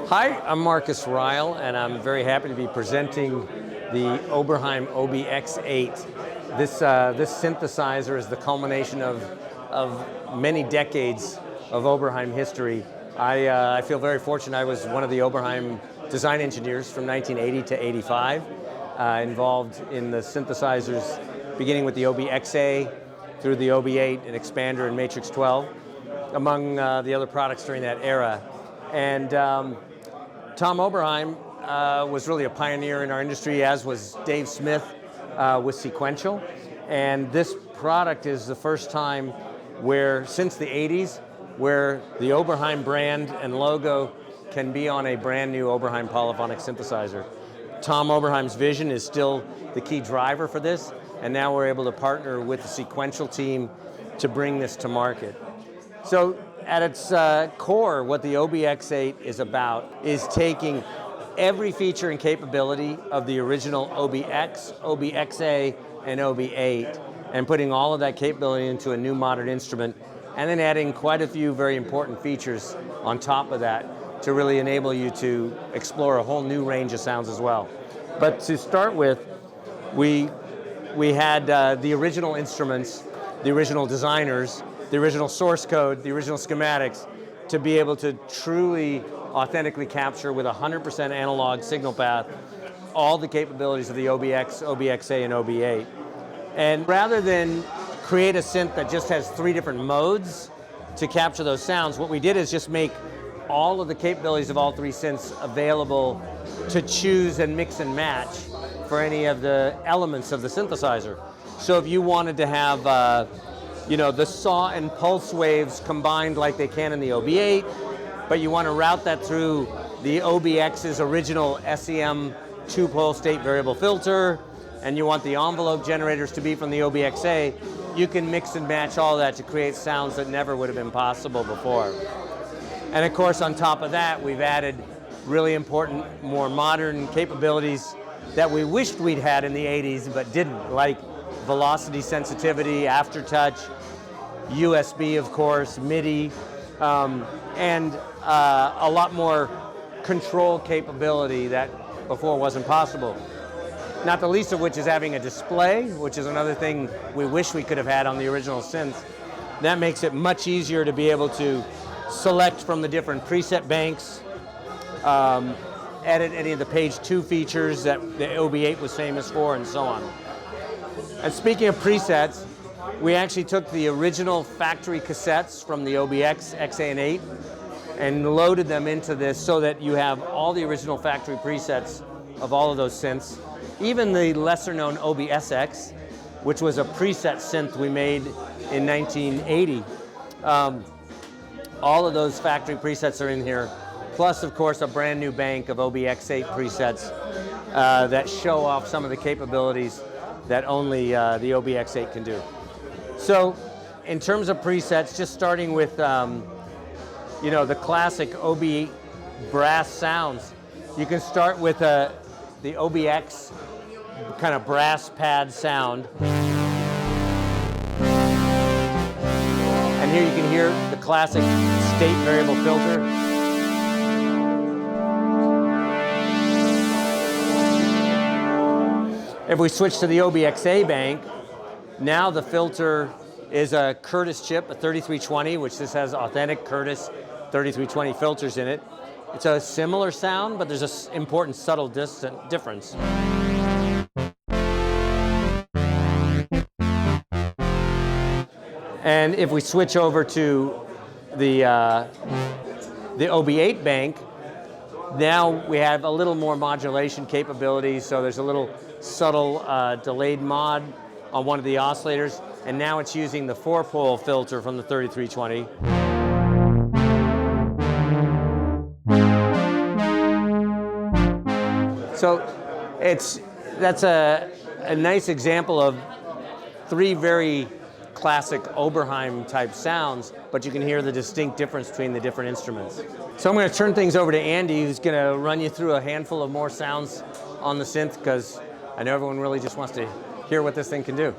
Hi, I'm Marcus Ryle, and I'm very happy to be presenting the Oberheim OB-X8. This synthesizer is the culmination of many decades of Oberheim history. I feel very fortunate. I was one of the Oberheim design engineers from 1980 to 85, involved in the synthesizers beginning with the OB-X8 through the OB-8 and Expander and Matrix 12, among the other products during that era. And Tom Oberheim was really a pioneer in our industry, as was Dave Smith with Sequential. And this product is the first time where, since the 80s, where the Oberheim brand and logo can be on a brand new Oberheim polyphonic synthesizer. Tom Oberheim's vision is still the key driver for this, and now we're able to partner with the Sequential team to bring this to market. So at its core, what the OB-X8 is about is taking every feature and capability of the original OB-X, OB-X8, and OB-8 and putting all of that capability into a new modern instrument, and then adding quite a few very important features on top of that to really enable you to explore a whole new range of sounds as well. But to start with, we had the original instruments, the original designers, the original source code, the original schematics, to be able to truly authentically capture with 100% analog signal path all the capabilities of the OB-X, OB-X8, and OB-8. And rather than create a synth that just has 3 different modes to capture those sounds, what we did is just make all of the capabilities of all 3 synths available to choose and mix and match for any of the elements of the synthesizer. So if you wanted to have the saw and pulse waves combined like they can in the OB-8, but you want to route that through the OB-X's original SEM 2-pole state variable filter, and you want the envelope generators to be from the OB-X8, you can mix and match all that to create sounds that never would have been possible before. And of course, on top of that, we've added really important, more modern capabilities that we wished we'd had in the 80s but didn't, like velocity sensitivity, aftertouch, USB, of course, MIDI, and a lot more control capability that before wasn't possible. Not the least of which is having a display, which is another thing we wish we could have had on the original synths. That makes it much easier to be able to select from the different preset banks, edit any of the page 2 features that the OB-8 was famous for, and so on. And speaking of presets, we actually took the original factory cassettes from the OB-X, X8, and 8 and loaded them into this so that you have all the original factory presets of all of those synths. Even the lesser known OB-SX, which was a preset synth we made in 1980. All of those factory presets are in here, plus of course a brand new bank of OB-X8 presets that show off some of the capabilities that only the OB-X8 can do. So in terms of presets, just starting with the classic OB brass sounds, you can start with the OB-X kind of brass pad sound. And here you can hear the classic state variable filter. If we switch to the OB-X8 bank, now the filter is a Curtis chip, a 3320, which this has authentic Curtis 3320 filters in it. It's a similar sound, but there's an important subtle difference. And if we switch over to the OB-8 bank, now we have a little more modulation capability, so there's a little subtle delayed mod on one of the oscillators, and now it's using the 4-pole filter from the 3320. So that's a nice example of 3 very classic Oberheim type sounds, but you can hear the distinct difference between the different instruments. So I'm going to turn things over to Andy, who's going to run you through a handful of more sounds on the synth, because I know everyone really just wants to hear what this thing can do.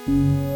Wow.